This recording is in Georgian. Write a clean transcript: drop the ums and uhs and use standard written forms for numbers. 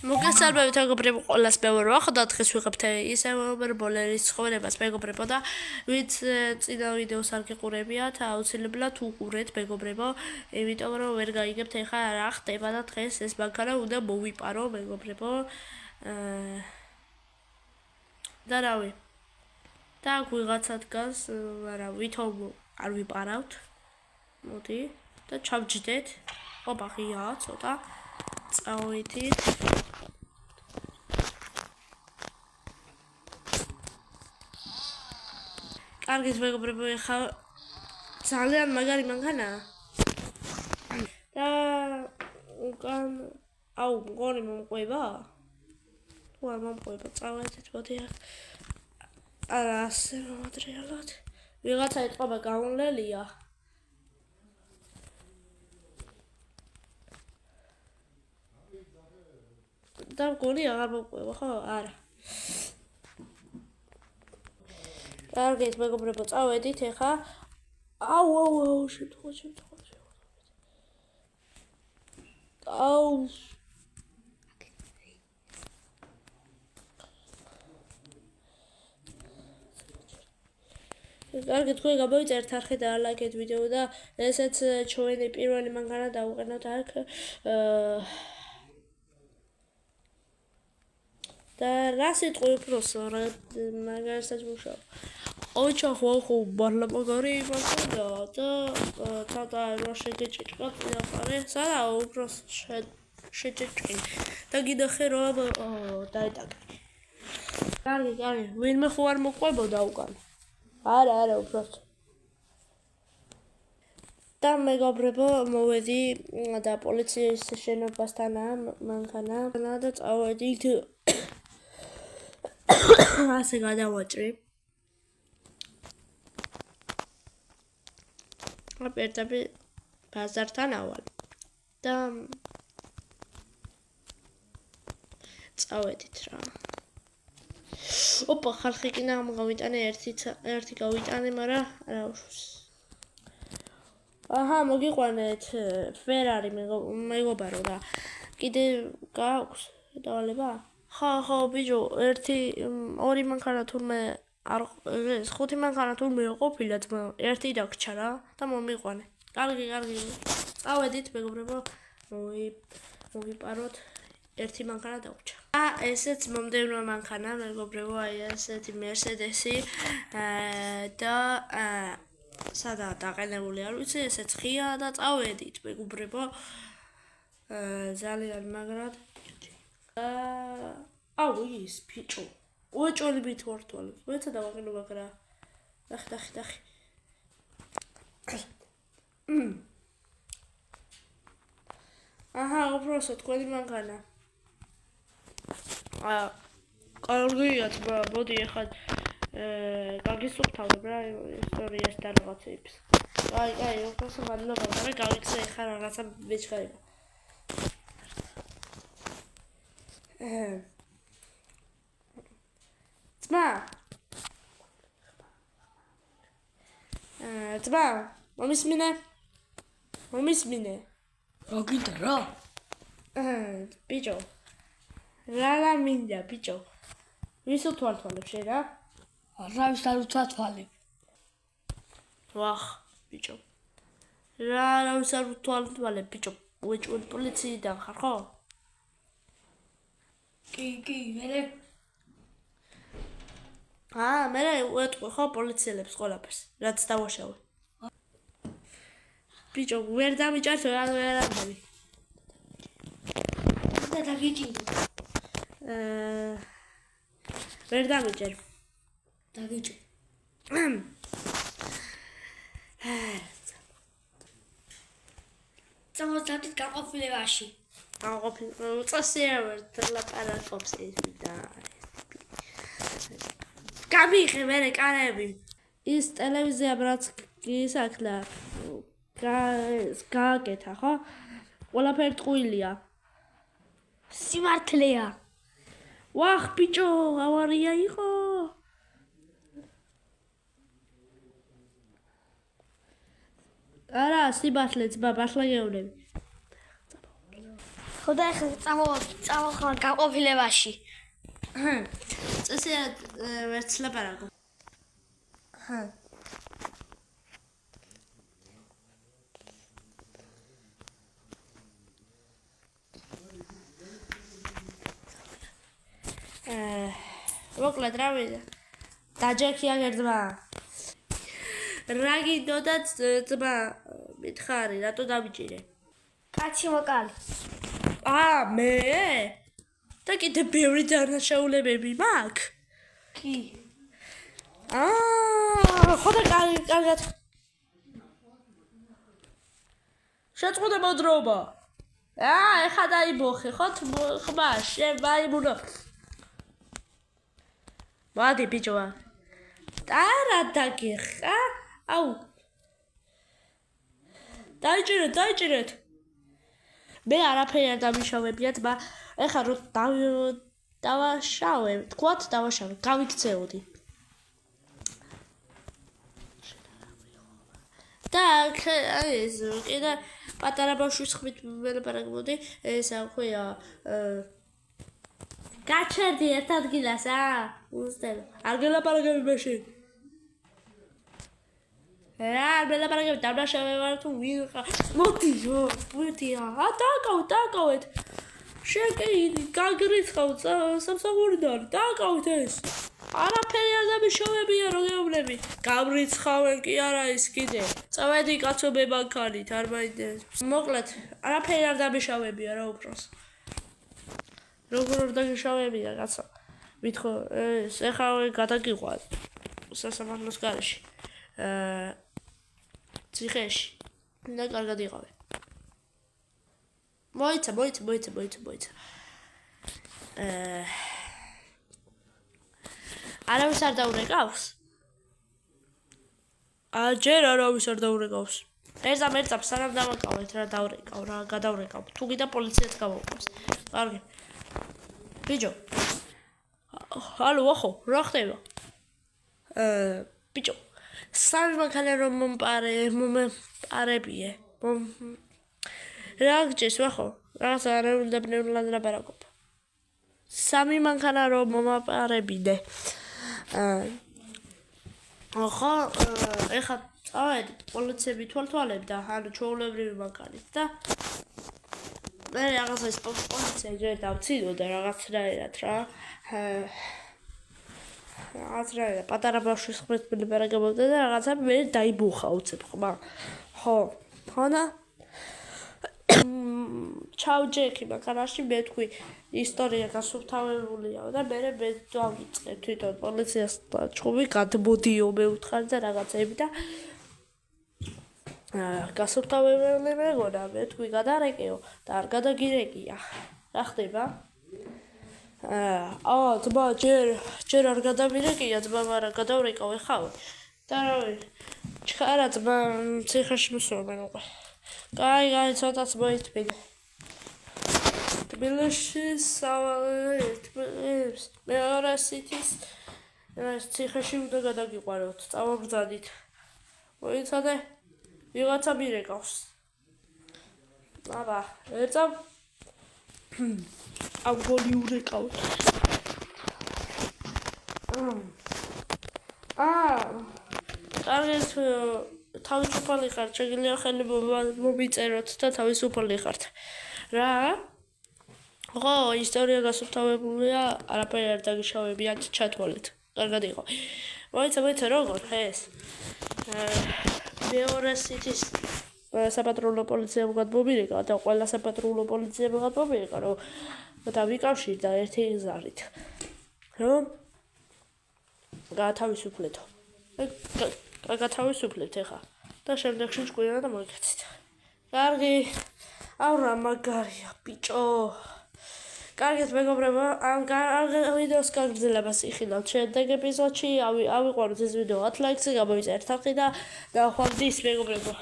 მოგესალმებით მეგობრებო, ყველას ბევრი ვახდათ, დღეს ვიღებთ ისევ ბოლერის ცხოვრებას მეგობრებო და ვინც წინა ვიდეოს არ გიყურებიათ, აუცილებლად უყურეთ მეგობრებო, იმიტომ რომ ვერ გაიგებთ ეხლა რა ხდება და დღეს ეს მანქანა უნდა მოვიპარო მეგობრებო. და რავი. და ვიღაცა დგას, არა, ვითომ არ ვიპარავთ. მოდი და ჩავჯდეთ. ოპა, ღია ცოტა. წავიდით. კარგით მეგობრებო, ეხლა ძალიან მაგარი მანქანაა. და უკან აუ მგონი მომყვება? თუ არ მომყვება, წავედით მოდი აქ. არა, ასე მომადრიალოთ. ვიღაცა ეთყობა გაუნლელია. და მგონი აღარ მომყვება, ხო? არა. კარგით მეგობრებო, წავედით ეხლა. აუ, შემთხვევა. აუ. კარგით, თქვენ გამოიწერთ არხი და ლაიქეთ ვიდეო და ესეც ჩვენი პირველი მანქანა დავუყენოთ აქ. და რა სიტყვი უფროსო, რა მაგასაც მუშაობ. ოჩა ხო ბარლა მაგარი მანქანა და ცოტა რა შეგეჭირყა წინაპარე. სადა უფროს შეჭჭი. და გინახე რომ დაიტაკე. კარგი, ვინმე ხო არ მოყვებოდა უკან. არა, უბრალოდ. და მეგობრებო, მოვედი და პოლიციის შენობასთანაა მანქანა და წავედით. ასე გადავაჭრი. აპერტები ბაზართან ავალ. და წავედით რა. ოპა, ხალხი კი გამოვიტანე ერთი გავიტანე, მაგრამ არა უშავს. აჰა, მოგიყვანეთ ფერარი მეგობარო რა. კიდე გაქვს დავალება? ხო, ბიჭო, ორი მანქანა თურმე არ ეს ხუთი მანქანა თურმე ყოფილა ძმა, ერთი დაგჭა რა და მომიყვანე. კარგი. წავედით მეგობრებო, მოვიპაროთ. ერთი მანქანა დაგვჭა. ესეც მომდევნო მანქანა მეგობრებო, აი ესეთი Mercedes-ი და სადაა დაყენებული არ ვიცი, ესეც ღია და წავედით მეგობრებო. ძალიან მაგრად. აუ ის ბიჭო. უეჭველებით ვართვალებ. ვეცა დავაყენო მაგრა. დახი. აჰა, უბრალოდ თქვენი მანქანა. კარგია თბა, მოდი ეხლა გაგისუფთავებ რა ისტორიას და რაღაცებს. აი, უბრალოდ მადლობა, მაგრამ გავიქცე ეხლა რაღაცა მეჩხერება. ძმა, მომისმინე. რა გინდა რა? ბიჭო. რა მინდა ბიჭო? ვის უთვალთვალებ შენ რა? არავის არ უთვალთვალებ. ვახ, ბიჭო. რავის არ უთვალთვალებ ბიჭო? უეჭველი პოლიციიდან ხარ ხო? კი, მერე. მერე უეტყვი ხო პოლიციელებს ყველაფერს, რაც დავაშავე. ბიჭო, ვერ დამიჭერთ ვერ ამბები. და დაგიჭირე. ვერ დამიჭერ. დაგიჭირე. წამოსდით გაყოფილებაში. წასია ვერ ლაპარაკობს ეს და გამიღე მერე კანები. ის ტელევიზია რაც გისაქლა გააკეთა ხო? ყველაფერი ტყუილია. სიმართლეა. ვახ ბიჭო, ავარია იყო. არა, სიმართლე ძმა, მართლა გეუბნები. ხო და ეხლა წამოხლა განყოფილებაში. წესიათ ვერც ლაპარაკო. მოკლედ რა ვიდა? დაჯექია გერდმა. რა გინდოდა ძმა? მითხარი, რატო დამიჭირე? კაცი მოკალი. მე? და კიდე ბევრი დანაშაულებები მაქვს? კი. ხო და კარგად. შეწყდა მოდრობა. ეხა დაიბოხე, ხო? ხმა, შემაიმუნო. მოდი ბიჭო. ტარა დაგიხა. აუ. დაიჭირეთ. მე არაფერი არ დამიშავებიათ, ეხლა რო დავაშავე, თქვათ დავაშავე, გავიქცეოდი. და ეს კიდე პატარა ბავშვის ხმით ველაპარაკობდი, ესა ქვია გაჩერდი ერთ ადგილას, უსტელო. არ გელაპარაკები მაშინ. არ ველაპარაკები, დამნაშავე ვარ თუ ვინ ხარ? მოდი, დაკავეთ. შეკეიდი, გაგრიცხავთ სამსახურიდან, დაკავეთ ეს. არაფერი არ დამიშავებია, რო გეუბნები. გამრიცხავენ კი არა ის კიდე. წავედი კაცო მე მანქანით, არ მაინტერესებს. მოკლედ, არაფერი არ დამიშავებია რა უბრალოდ. როგორ დაგიშავებია კაცო? მითხო, ეს ეხლა გადაგიყვა სასამართლოს გარეშე. ციხეში. და კარგად იყავე. მოიცა. არავის არ დაურეკავს? ჯერ არავის არ დაურეკავს. ერთამ სანამ დავაკავეთ რა დაურეკავ, რა გადაურეკავ. თუ გიდა პოლიციაც გავაუყავს. კარგი. ბიჭო. ალო, ახო, რა ხდება? ბიჭო. სამი მანქანა რომ მომპარებიე. რა გჭირს ვახო? რაღაც არ უნდა ბნევლად ლაპარაკობ. სამი მანქანა რომ მომაპარებინე. ახლა ეხა წავედი პოლიციები თვალთვალებდა, ანუ ჩვეულებრივი მანქანით და მე რაღაცა ის პოლიცია ჯერ დავციდო და რაღაცნაირად რა. რაღაცნაირად პატარა ბავშვის ხმით ველაპარაკობდი და რაღაცა მე დაიბუხა უცებ ხმა. ხო და ჩავჯექი მანქანაში მე თქვი ისტორია გასუფთავებულია და მე დავიწყე თვითონ პოლიციას და ჩხუბი გადმოდიო მე ვთხარ და რაღაცები და გასუფთავებელი მეგონა მე თქვი გადარეკეო და არ გადაგირეკია რა ხდება? ძმა ჯერ არ გადავირეკია ძმა მაგრამ გადავრეკავ ეხავე და რავი ჩხარა ძმა ციხეში მოსვამენ უკვე კაი ცოტაც მოითბინე თბილისში მეორე სიტის ციხეში უნდა გადაგიყვანოთ წავაბრძანით მოიცადე ვიღაცა მირეკავს აბა ერთამ ამგოლი ურეკავთ კარგით თავისუფალი ხართ, შეგიძლია ხელი მომიწეროთ და თავისუფალი ხართ. რა? ხო, ისტორია გასუფთავებულია, არაფერი არ დაგიშავებიათ, ჩათვალეთ. კარგად იყო. მოიცა როგორ ეს? მეორე სიტის საპატრულო პოლიციამ გადმომირეკა და ყველა საპატრულო პოლიციამ გადმომირეკა, რომ დავიკავშირდა ერთი გზარით. რომ გათავისუფლეთო. გათავისუფლებთ ახლა და შემდეგში ჭკვიანად მოიქცეთ. კარგი. აუ რა მაგარია ბიჭო. კარგით მეგობრებო, ამ ვიდეოს გაგრძელებას იხილავთ შემდეგ ეპიზოდში. ავიყვანოთ ეს ვიდეო 10 ლაიქზე, გამოიწერთ ხალხი და ხვალდის მეგობრებო.